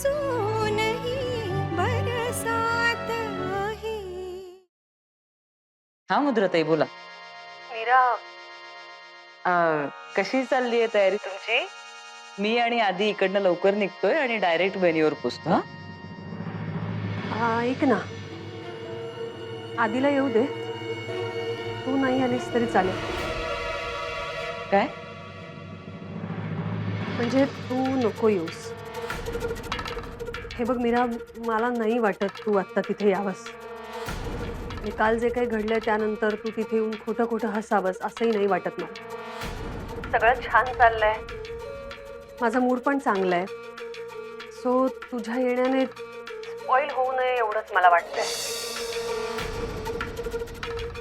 अजूनही बरसात आहे. हा मुद्राताई बोला. मीरा, कशी चालली आहे तयारी तुमची? मी आणि आधी इकडनं लवकर निघतोय आणि डायरेक्ट वेन्यूवर पोचतो. ऐक ना, आधीला येऊ दे. तू नाही आलीस तरी चालेल. काय? म्हणजे तू नको येऊस. हे बघ मीरा, मला नाही वाटत तू आत्ता तिथे यावंस. आणि काल जे काही घडलंय त्यानंतर तू तिथे येऊन खोटं खोटं हसावंस असंही नाही वाटत मला. सगळं छान चाललंय, माझा मूड पण चांगला आहे. सो तुझ्या येण्याने स्पॉइल होऊ नये एवढंच मला वाटतंय.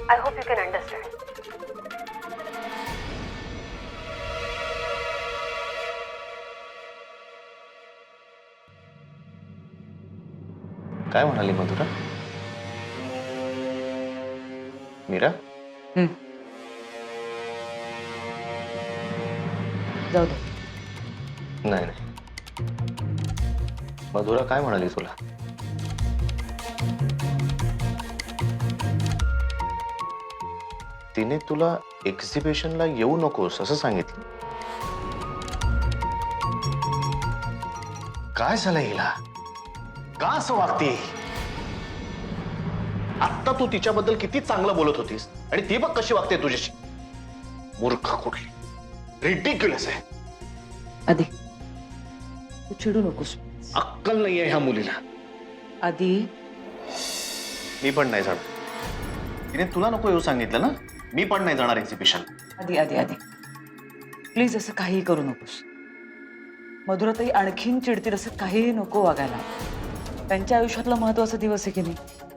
I hope you can understand. काय म्हणाली मधुरा? मीरा, जाऊ दे. नाही नाही, मधुरा काय म्हणाली तुला? तिने तुला एक्झिबिशनला येऊ नकोस असं सांगितलं. काय झालं हिला? का असं वागते? आत्ता तू तिच्याबद्दल किती चांगलं बोलत होतीस आणि ती बघ कशी वागते तुझ्याशी. मूर्ख कुठली, रिडिक्युलस आहे. आधी तू चिडू नकोस. अक्कल नाहीये ह्या मुलीला. आधी मी पण नाही जाणार. तिने तुला नको येऊ सांगितलं ना. मी पण नाही जाणार एक्झिबिशन. आधी आधी आधी प्लीज असं काहीही करू नकोस. मधुराताई आणखीन चिडतील असं काहीही नको वागायला. त्यांच्या आयुष्यातला महत्वाचा दिवस आहे की नाही,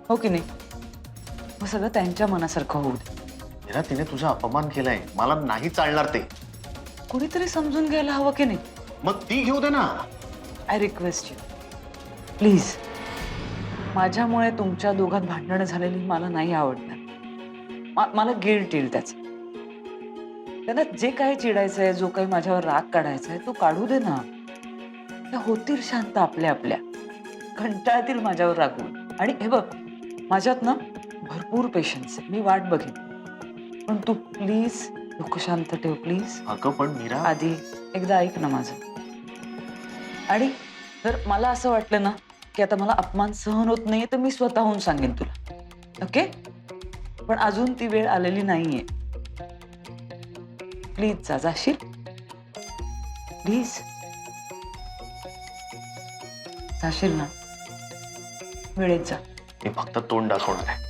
हो की नाही? मग सगळं त्यांच्या मनासारखं होऊ दे. मीरा, तिने तुझा अपमान केलाय. मला नाही चालणार ते. कुणीतरी समजून घ्यायला हवं की नाही? मग ती घेऊ दे ना. I request you please. माझ्यामुळे तुमच्या दोघात भांडणं झालेली मला नाही आवडणार. मला गिल्ट येईल त्याचं. त्यांना जे काही चिडायचंय, जो काही माझ्यावर राग काढायचा आहे तो काढू दे ना. त्या होतील शांत आपल्या आपल्या. कंटाळतील माझ्यावर रागवून. आणि हे बघ, माझ्यात ना भरपूर पेशन्स आहे. मी वाट बघेन. पण तू प्लीज डोकं शांत ठेव प्लीज. अगं पण मीरा, आधी एकदा ऐक ना माझं. आणि जर मला असं वाटलं ना की आता मला अपमान सहन होत नाहीये तर मी स्वतःहून सांगेन तुला. ओके? पण अजून ती वेळ आलेली नाहीये. प्लीज जाशील प्लीज. जाशील ना? वेळेत जा. मी फक्त तोंड दाखवणार आहे,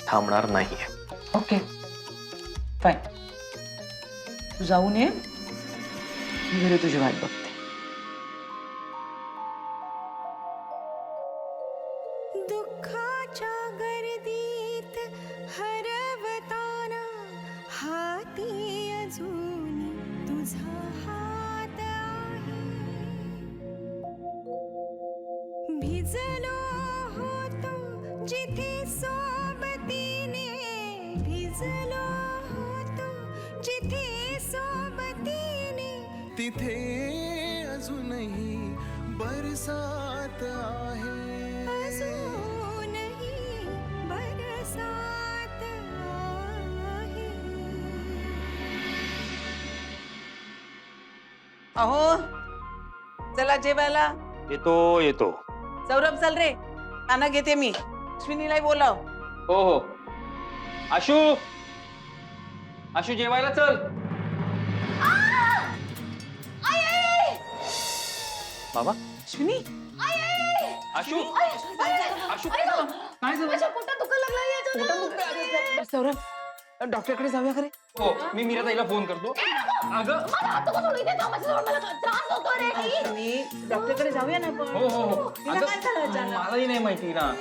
थांबणार नाहीये. Okay fine. तू जाऊन ये. मी घरी तुझी वाट बघते. दुःखाच्या गर्दीत हरवताना हाती अजून तुझा हात आहे. भिजलो होतो जिथे सोबतीने, भिजलो होतो जिथे सोबतीने, तिथे अजूनही बरसात आहे. अजूनही बरसात आहे. अहो चला जेवायला. येतो येतो. सौरभ चल रे, खाना घेते मी. अश्विनीला बोलाव. हो हो. आशू, आशू जेवायला चल. बाबा, अश्विनी, आशू, आशू काय झालं? सौरभ डॉक्टरकडे जाऊया खरे. हो, मी मीराताईला फोन करतो. अगं, अश्विनी डॉक्टरकडे जाऊया ना आपण. हो हो हो. तिला काय झालं अगं, अचानक? मलाही नाही माहिती ना.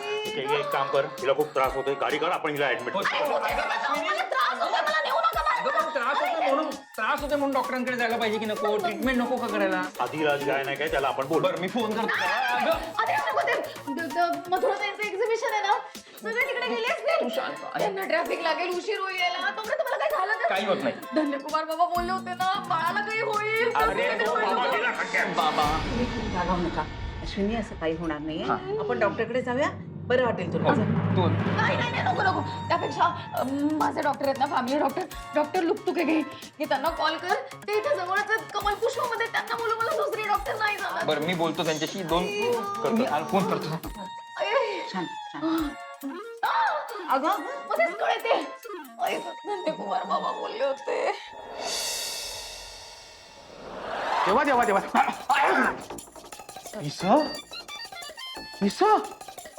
एक काम कर, तिला खूप त्रास होतोय, गाडी कर, आपण हिला ऍडमिट हो, अगं, पण त्रास होते म्हणून डॉक्टरांकडे जायला पाहिजे की नको? ट्रीटमेंट नको का करायला? आधी राज काय नाही काय त्याला आपण बोल. बरं, मी फोन करतो. अगं, मथुराताईंचं एक्झिबिशन आहे ना, सगळे तिकडे गेले असतील. तू शांत आहे. त्यांना ट्रॅफिक लागेल, उशीर होईल यायला. तोपर्यंत मला काय झालं तर? काही होत नाही. धन्यकुमार बाबा बोलले होते ना, बाळाला काही होईल. अरे, तो बाबा गेला खड्ड्यात. बाबा, रागावू नका. अश्विनी असं काही होणार नाहीये आपण डॉक्टरकडे जाऊया बरं वाटेल तुला चल. नाही नाही नाही, नको नको त्यापेक्षा माझे डॉक्टर आहेत ना फॅमिली डॉक्टर लुकतुके घे त्यांना कॉल कर ते इथे जवळच आहेत, कमल पुष्पमध्ये त्यांना बोलू मला दुसरी डॉक्टर नाही झाला बरं मी बोलतो त्यांच्याशी दोन मी फोन करतो शांत शांत अगं मध्येच कळते नंदकुमार बाबा बोलले होते देवा देवा देवा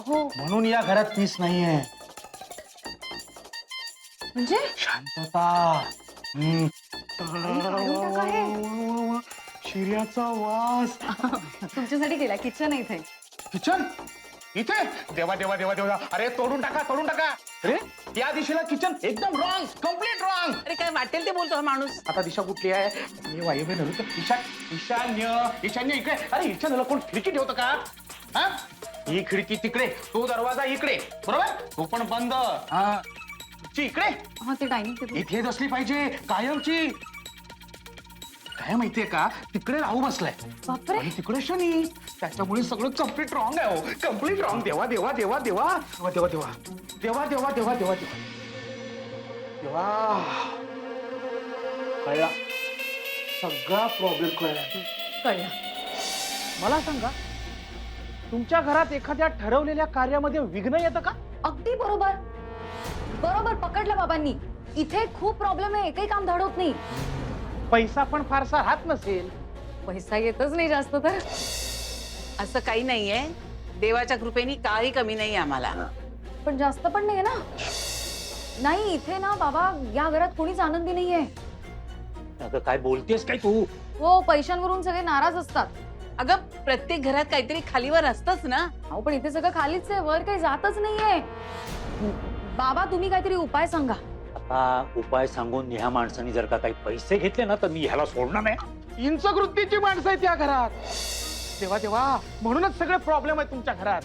हो म्हणून या घरात पीस नाहीये. म्हणजे शांतता. शिर्याचा वास. तुमच्यासाठी केला किचन आहे इथे. किचन इथे. देवा देवा देवा देवा. अरे तोडून टाका तोडून टाका. अरे या दिशेला किचन एकदम रॉंग, कम्प्लीट रॉंग. अरे काय वाटेल ते बोलतो हा माणूस. आता दिशा कुठली आहे? मी वायव्य नव्हे तर ईशान्य. ईशान्य इकडे. अरे ईशान्यला कोण खिडकी ठेवतं का? हा ही खिडकी तिकडे, तो दरवाजा इकडे, बरोबर? तो पण बंद. हा ची इकडे. हा ते डायनिंग इथेच असली पाहिजे कायमची. काय माहितीये का तिकडे राहू बसलाय बापरे. आणि तिकडे शनी. त्याच्यामुळे सगळं कम्प्लीट रॉंग आहे हो. Complete wrong. देवा देवा देवा देवा देवा देवा देवा देवा देवा देवा देवा देवा. कळला सगळा प्रॉब्लेम कळला. कळलं. मला सांगा तुमच्या घरात एखाद्या ठरवलेल्या कार्यामध्ये विघ्न येतं का? अगदी बरोबर बरोबर पकडलं बाबांनी. इथे खूप प्रॉब्लेम आहे, एकही काम धड होत नाही. पैसा पण फारसा राहत नसेल. पैसा येतच नाही जास्त तर. असं काही नाहीये देवाच्या कृपेने काही कमी नाही आम्हाला. पण जास्त पण नाहीये ना. नाही इथे ना बाबा या घरात कोणीच आनंदी नाहीये. अगं काय बोलतेस काय तू? हो पैशांवरून सगळे नाराज असतात. अगं प्रत्येक घरात काहीतरी खालीवर असतंच ना. अहो पण इथे सगळं खालीच आहे, वर काही जातच नाहीये. बाबा तुम्ही काहीतरी उपाय सांगा. आता उपाय सांगून ह्या माणसाने जर का काही पैसे घेतले ना तर मी ह्याला सोडणार नाही. इंचवृत्तीची माणसं आहेत या घरात. देवा देवा म्हणूनच सगळे प्रॉब्लेम आहेत तुमच्या घरात.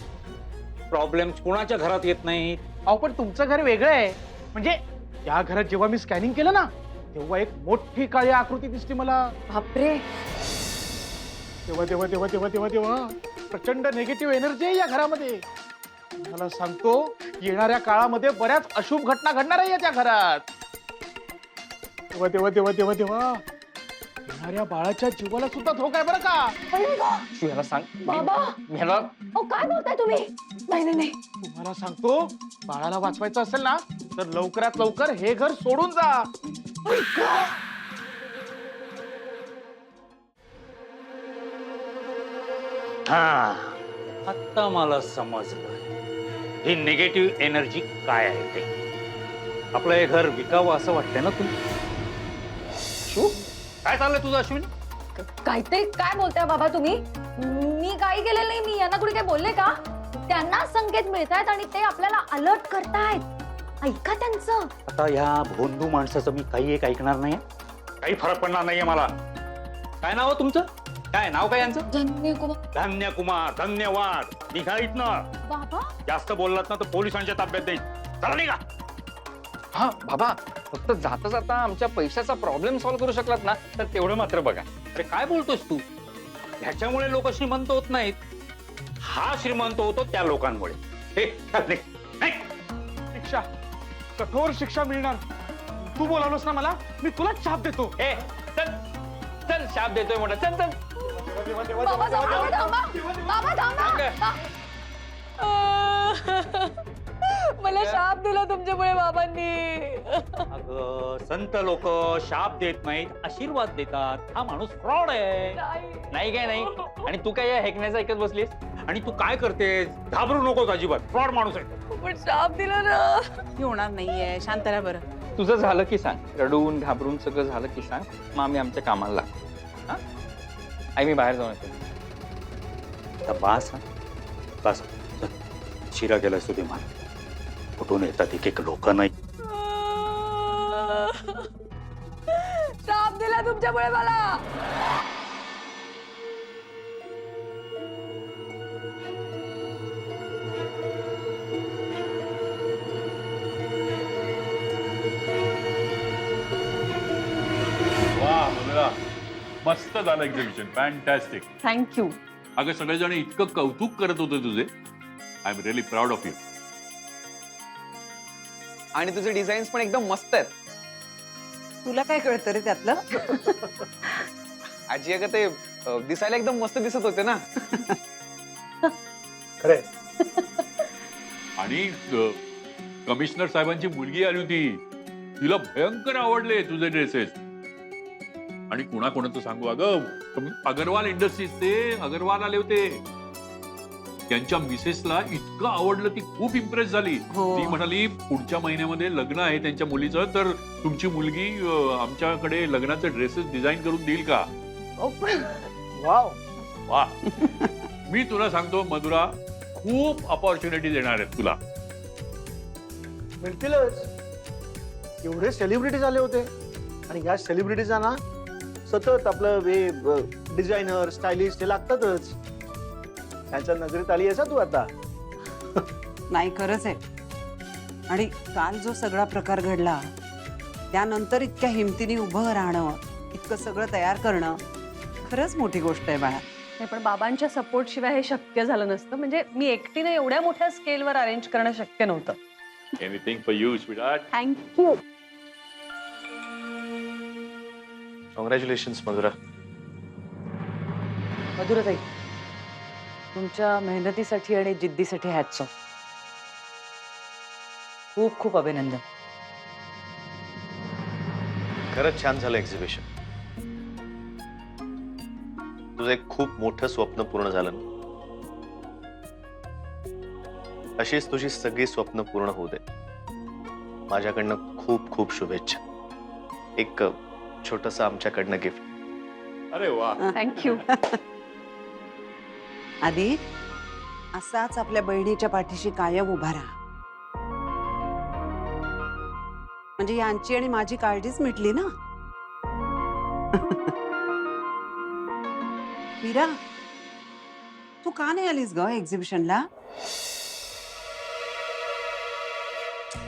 प्रॉब्लेम कोणाच्या घरात येत नाहीत. अहो पण तुमचं घर वेगळं आहे. म्हणजे या घरात जेव्हा मी स्कॅनिंग केलं ना तेव्हा एक मोठी काळी आकृती दिसली मला. बापरे. देवा देवा देवा देवा देवा देवा. प्रचंड निगेटिव्ह एनर्जी आहे या घरामध्ये. मला सांगतो येणाऱ्या काळामध्ये बऱ्याच अशुभ घटना घडणार आहे त्या घरात. देवा देवा देवा देवा देवा. येणाऱ्या बाळाच्या जीवाला सुद्धा धोका आहे बरं का. ह्याला सांग बाबा ह्याला अहो काय बोलताय तुम्ही. नाही नाही नाही तुम्हाला सांगतो बाळाला वाचवायचं असेल ना तर लवकरात लवकर हे घर सोडून जा. हा आता मला समजलं ही निगेटिव्ह एनर्जी काय आहे ते. आपलं हे घर विकावं असं वाटतंय ना तुला? शू काय चाललंय तुझं अश्विनी? काहीतरी काय बोलताय बाबा तुम्ही. मी काही केलेलं नाही. मी यांना कुठे काय बोलले का. त्यांना संकेत मिळतायत आणि ते आपल्याला अलर्ट करतायत. ऐका त्यांचं. आता ह्या भोंदू माणसाचं मी काही एक ऐकणार नाही. काही फरक पडणार नाहीये मला. काय नाव आहे तुमचं? काय नाव काय यांचं? धन्यकुमार. धन्यवाद. निघा इथनं. बाबा जास्त बोललात ना तर पोलिसांच्या ताब्यात देईल. चला निघा. हा बाबा फक्त जाता जाता आमच्या पैशाचा प्रॉब्लेम सॉल्व्ह करू शकलात ना तर तेवढं मात्र बघा. अरे काय बोलतोस तू? ह्याच्यामुळे लोक श्रीमंत होत नाहीत. हा श्रीमंत होतो त्या लोकांमुळे. हे चल निघ. निघ. शिक्षा कठोर शिक्षा मिळणार. तू बोलावलंस ना मला मी तुलाच शाप देतो. ए चल चल शाप देतोय मोठा. चल चल बाबा थांबा. बाबा थांबा. मला शाप दिला तुमच्यामुळे बाबांनी. अगं संत लोक शाप देत नाहीत, आशीर्वाद देतात. हा माणूस फ्रॉड आहे. नाही काय नाही. आणि तू काय या हेकण्याचं ऐकत बसलीस? आणि तू काय करतेस? घाबरू नकोस अजिबात. फ्रॉड माणूस आहे. पण शाप दिला ना. हे होणार नाहीये शांत राहा बरं. तुझं झालं की सांग. रडून घाबरून सगळं झालं की सांग. मग आम्ही आमच्या कामाला लागतो. हा आई मी बाहेर जाऊन येतो. आता बास हा. बास चल. शिरा गेलास तुझे मान. कुठून येतात एक एक लोक नाही. शाप दिला तुमच्यामुळे मला. वा मुलगा मस्त झालं एक्झिबिशन. फॅन्टॅस्टिक. थँक्यू. अगं सगळेजण इतकं कौतुक करत होते तुझे. I am really proud of you. आणि तुझे डिझाईन्स पण एकदम मस्त आहेत. तुला काय कळतं रे त्यातलं? आजी अगं ते दिसायला एकदम मस्त दिसत होते ना. खरे आणि कमिशनर साहेबांची मुलगी आली होती, तिला भयंकर आवडले तुझे ड्रेसेस. आणि कुणाकोणाचं सांगू, अगं अगरवाल इंडस्ट्रीज ते अगरवाल आले होते, त्यांच्या मिसेसला इतकं आवडलं, ती खूप इम्प्रेस झाली. हो. ती म्हणाली पुढच्या महिन्यामध्ये लग्न आहे त्यांच्या मुलीचं, तर तुमची मुलगी आमच्याकडे लग्नाचे ड्रेसेस डिझाईन करून देईल का? वाव. वा. मी तुला सांगतो मधुरा, खूप ऑपॉर्च्युनिटी देणार आहेत तुला. मिळतीलच. एवढे सेलिब्रिटीज आले होते आणि या सेलिब्रिटीजांना सतत आपलं डिझायनर स्टायलिस्ट हे लागतातच. त्यांच्या नजरेत आली आहेस तू आता. नाही खरंच आहे. आणि काल जो सगळा प्रकार घडला त्यानंतर इतक्या हिमतीने उभं राहणं, इतकं सगळं तयार करणं खरंच मोठी गोष्ट आहे बाळा. नाही पण बाबांच्या सपोर्ट शिवाय हे शक्य झालं नसतं. म्हणजे मी एकटीने एवढ्या मोठ्या स्केलवर अरेंज करणं शक्य नव्हतं. Anything for you sweetheart. Thank you. Congratulations Madhura. मधुराताई, तुमच्या मेहनतीसाठी आणि जिद्दीसाठी हॅट्स ऑफ. खूप खूप अभिनंदन. खरंच छान झालं एक्झिबिशन. तुझं एक खूप मोठं स्वप्न पूर्ण झालं ना. अशीच तुझी सगळी स्वप्न पूर्ण होऊ दे. माझ्याकडनं खूप खूप शुभेच्छा. एक छोटंसं आमच्याकडनं गिफ्ट. अरे वा. थँक्यू. आधी असाच आपल्या बहिणीच्या पाठीशी कायम उभा राहा. म्हणजे यांची आणि माझी काळजीच मिटली ना. मीरा, तू का नाही आलीस ग एक्झिबिशनला?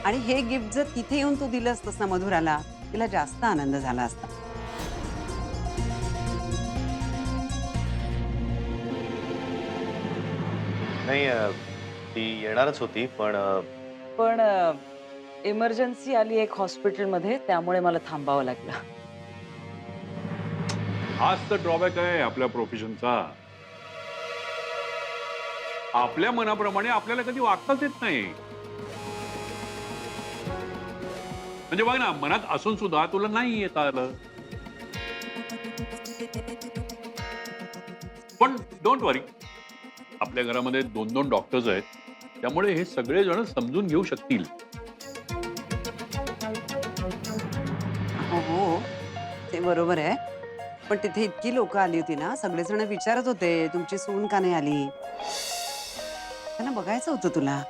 आणि हे गिफ्ट जर तिथे येऊन तू दिलं असतस ना मधुराला, तिला जास्त आनंद झाला असता. नाही ती येणारच होती पण इमर्जन्सी आली एक हॉस्पिटलमध्ये, त्यामुळे मला थांबावं लागलं. हाच तर ड्रॉबॅक आहे आपल्या प्रोफेशनचा. आपल्या मनाप्रमाणे आपल्याला कधी वागताच येत नाही. म्हणजे बघ ना, मनात असून सुद्धा तुला नाही येता आलं. पण डोंट वरी, आपल्या घरामध्ये 2-2 डॉक्टर्स आहेत, त्यामुळे हे सगळे जण समजून घेऊ शकतील. हो ते बरोबर आहे. पण तिथे इतकी लोक आली होती ना, सगळेजण विचारत होते तुमची सून का नाही आली. त्यांना बघायचं होतं तुला.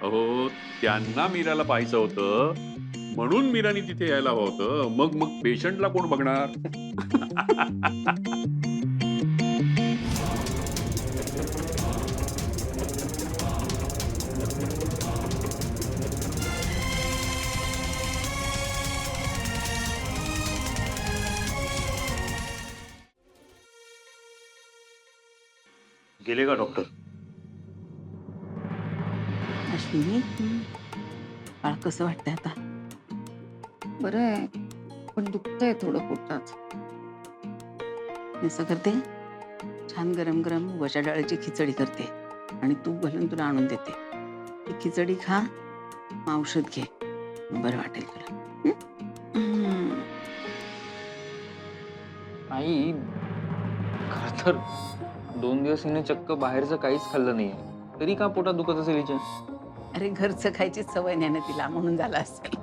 अहो, त्यांना मीराला पाहायचं होतं म्हणून मीरानी तिथे यायला हवं होतं. मग पेशंटला कोण बघणार? गेले का डॉक्टर? अश्विनी, बाळ कसं वाटतंय आता? बरं आहे, पण दुखतंय थोडं पोटात. असं करते, छान गरम गरम मुगाच्या डाळीची खिचडी करते आणि तूप घालून तुला आणून देते. ती खिचडी खा, मग औषध घे, मग बरं वाटेल तुला. आई, खर तर 2 दिवस हिने चक्क बाहेरचं काहीच खाल्लं नाहीये, तरी का पोटात दुखत असेल हिच्या? अरे घरचं खायची सवय नाही ना तिला, म्हणून झाला असेल.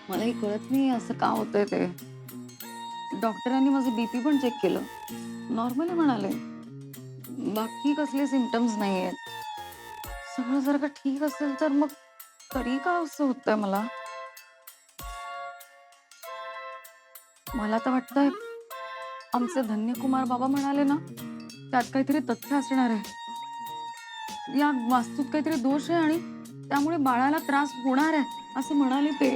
मलाही कळत नाही असं का होतंय ते. डॉक्टरांनी माझं बीपी पण चेक केलं, नॉर्मल म्हणाले. बाकी कसले सिम्पटम्स नाही आहेत. सगळं जर का ठीक असेल तर मग तरी का असं होतंय मला? मला तर वाटतंय आमचे धन्यकुमार बाबा म्हणाले ना, त्यात काहीतरी तथ्य असणार आहे. या वास्तूत काहीतरी दोष आहे आणि त्यामुळे बाळाला त्रास होणार आहे असं म्हणाले ते.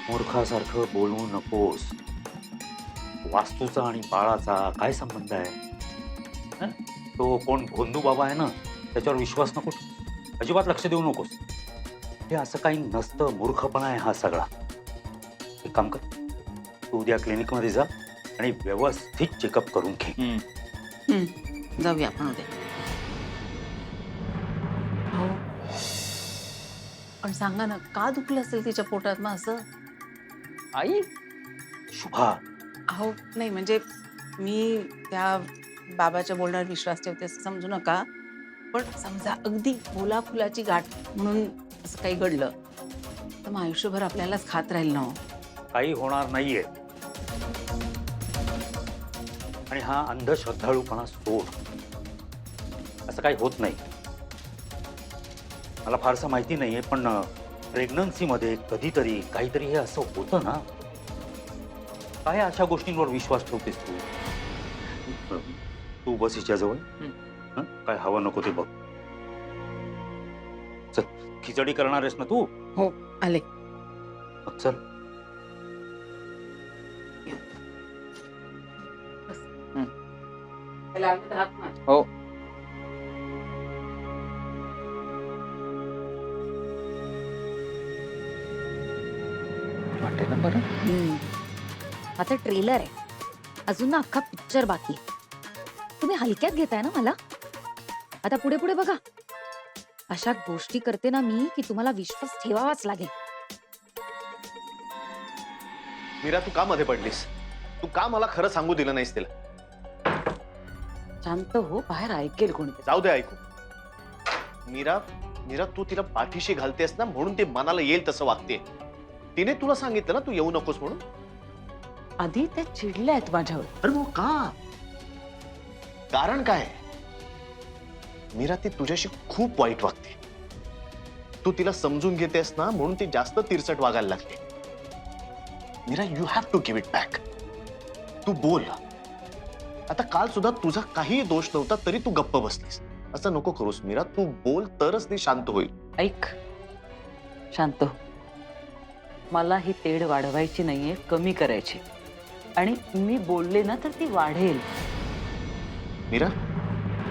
मूर्खासारखं बोलू नकोस. वास्तूचा आणि बाळाचा काय संबंध आहे? हं? तो कोण भोंदू बाबा आहे ना, त्याच्यावर विश्वास नको ठेवू. अजिबात लक्ष देऊ नकोस. हे असं काही नसतं, मूर्खपणा आहे हा सगळा. एक काम कर, तू उद्या क्लिनिकमध्ये जा आणि व्यवस्थित चेकअप करून घे. जाऊया आपण उद्या. हो, पण सांगा ना, का दुखलं असेल तिच्या पोटात मग असं? आई शुभा, अहो नाही, म्हणजे मी त्या बाबाच्या बोलण्यावर विश्वास ठेवते असं समजू नका. पण समजा अगदी फुला फुलाची गाठ म्हणून असं काही घडलं तर मग आयुष्यभर आपल्यालाच खात राहील ना हो. काही होणार नाहीये. आणि हा अंधश्रद्धाळूपणा सोड. असं काही होत नाही. मला फारसं माहिती नाहीये, पण प्रेग्नन्सीमध्ये कधीतरी काहीतरी हे असं होतं ना. काय अशा गोष्टींवर विश्वास ठेवतेस तू? तू बस हिच्याजवळ. हं? काय हवं नको ते बघ. चल, खिचडी करणार आहेस ना तू? हो, आले. मग चल. हो. वाटते ना बरं? आता ट्रेलर आहे, अजून ना अख्खा पिक्चर बाकी आहे. तुम्ही हलक्यात घेताय ना मला. आता पुढे पुढे बघा, अशा गोष्टी करते ना मी की तुम्हाला विश्वास ठेवावाच लागेल. मीरा, तू का मध्ये पडलीस? तू का मला खरं सांगू दिलं नाहीस तिला? शांत हो, बाहेर ऐकेल कोणीतरी. जाऊ दे ऐकू. मीरा, मीरा, तू तिला पाठीशी घालतेस ना, म्हणून ती मनाला येईल तसं वागते. तिने तुला सांगितलं ना तू येऊ नकोस म्हणून. आधी त्या चिडल्या आहेत माझ्यावर. अरे मग का? कारण काय? मीरा, ती तुझ्याशी खूप वाईट वागते. तू तिला समजून घेतेस ना, म्हणून ती जास्त तिरसट वागायला लागते. Meera, you have to give it back. तू बोल. आता काल सुद्धा तुझा काही दोष नव्हता तरी तू गप्प बसलीस. असं नको करूस मीरा. तू बोल तरच ती शांत होईल. ऐक, शांत हो. मला ही तेढ वाढवायची नाहीये, कमी करायची. आणि मी बोलले ना तर ती वाढेल. मीरा,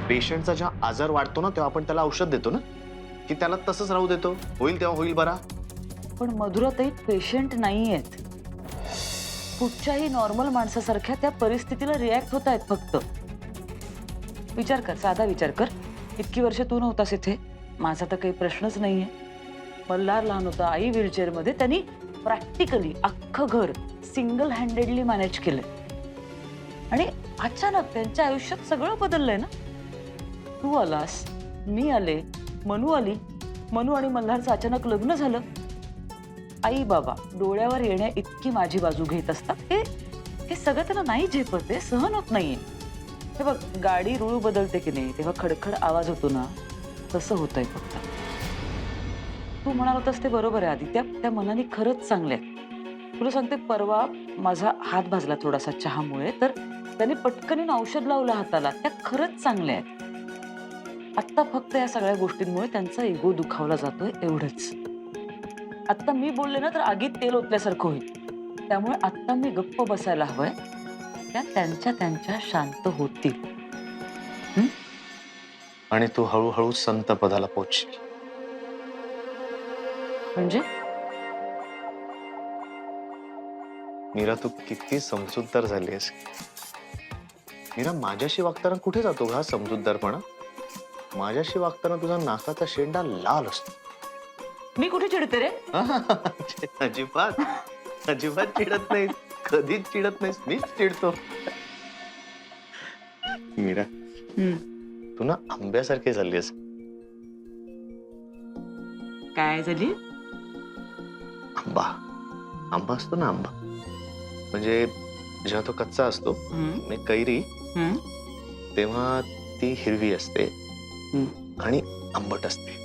पेशंटचा जेव्हा आजार वाढतो ना तेव्हा आपण त्याला औषध देतो ना, की त्याला तसंच राहू देतो? होईल तेव्हा होईल बरा. पण मधुराताई पेशंट नाही आहेत. कुठच्याही नॉर्मल माणसासारख्या त्या परिस्थितीला रिॲक्ट होत आहेत फक्त. विचार कर, साधा विचार कर. इतकी वर्ष तू नव्हतास इथे, माझा तर काही प्रश्नच नाहीये. मल्हार लहान होता, आई व्हीलचेअरमध्ये. त्यांनी प्रॅक्टिकली अख्खं घर सिंगल हँडेडली मॅनेज केलंय. आणि अचानक त्यांच्या आयुष्यात सगळं बदललंय ना. तू आलास, मी आले, मनू आली. मनू आणि मल्हारचं अचानक लग्न झालं. आई बाबा डोळ्यावर येण्या इतकी माझी बाजू घेत असतात. हे सगळं त्यांना नाही झेपत आहे, सहन होत नाहीये. हे बघ, गाडी रुळू बदलते की नाही तेव्हा खडखड आवाज होतो ना, तसं होतंय फक्त. तू म्हणाल होतास ते बरोबर आहे आधी. त्या मनाने खरंच चांगल्या आहेत. तुला सांगते, परवा माझा हात भाजला थोडासा चहामुळे, तर त्यांनी पटकन औषध लावलं हाताला. त्या खरंच चांगल्या आहेत. आत्ता फक्त या सगळ्या गोष्टींमुळे त्यांचा इगो दुखावला जातोय, एवढंच. आत्ता मी बोलले ना तर आगीत तेल ओतल्यासारखं होईल. त्यामुळे आत्ता मी गप्प बसायला हवंय. त्या त्यांच्या शांत होतील. आणि तू हळूहळू संत पदाला पोहोचशील. म्हणजे मीरा, तू किती समजूतदार झालीस. मीरा, माझ्याशी वागताना कुठे जातो हा समजूतदारपणा? माझ्याशी वागताना तुझा नाकाचा शेंडा लाल असतो. मी कुठे चिडते रे? अजिबात अजिबात चिडत नाहीस. कधीच चिडत नाहीस. मीच चिडतो. मीरा, तू ना आंब्यासारखी झालीस. काय झाली? आंबा. आंबा असतो ना, आंबा म्हणजे जेव्हा तो कच्चा असतो, म्हणजे कैरी, तेव्हा ती हिरवी असते आणि आंबट असते.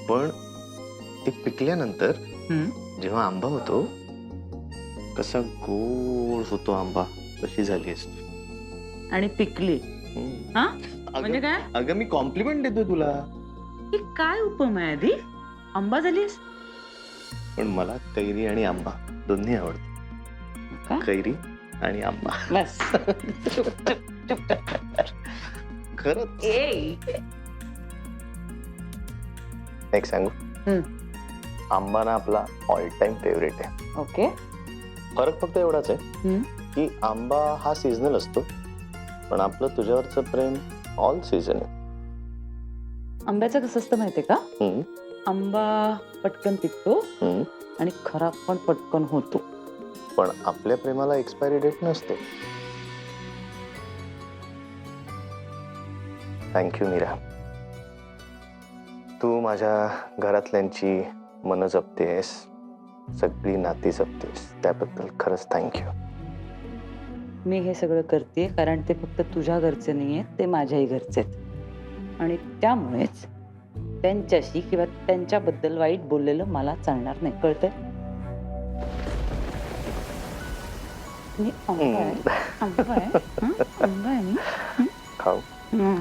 पण ती पिकल्यानंतर जेव्हा आंबा होतो, कसा गोड होतो आंबा, तशी झाली असते. आणि पिकली. म्हणजे काय? अगं, मी कॉम्प्लिमेंट देतो तुला. ही काय उपमा आहे आधी? आंबा झालीस? पण मला कैरी आणि आंबा दोन्ही आवडतं. का? कैरी आणि आंबा. बस चुप, चुप, चुप. खरंच. ए एक सांगू, आंबा ना आपला ऑल टाइम फेवरेट आहे. ओके. फरक फक्त एवढाच आहे हम्म. की आंबा हा सीझनल असतो, पण आपलं तुझ्यावरचं प्रेम ऑल सीझन आहे. आंब्याचं कसं असतं माहितीये का? हम्म, आंबा पटकन पिकतो हम्म. आणि खराब पण पटकन होतो. पण आपल्या प्रेमाला एक्सपायरी डेट नसते. थँक्यू मीरा. तू माझ्या घरातल्यांची मन जपतेस, सगळी नाती जपतेस, त्याबद्दल खरंच थँक्यू. मी हे सगळं करते कारण ते फक्त तुझ्या घरचे नाही आहेत, ते माझ्याही घरचे आहेत. आणि त्यामुळेच त्यांच्याशी किंवा त्यांच्याबद्दल वाईट बोललेलं मला चालणार नाही, कळतंय? मी आंबा आहे, आंबा आहे, हं? आंबा आहे मी. खाऊ. हं.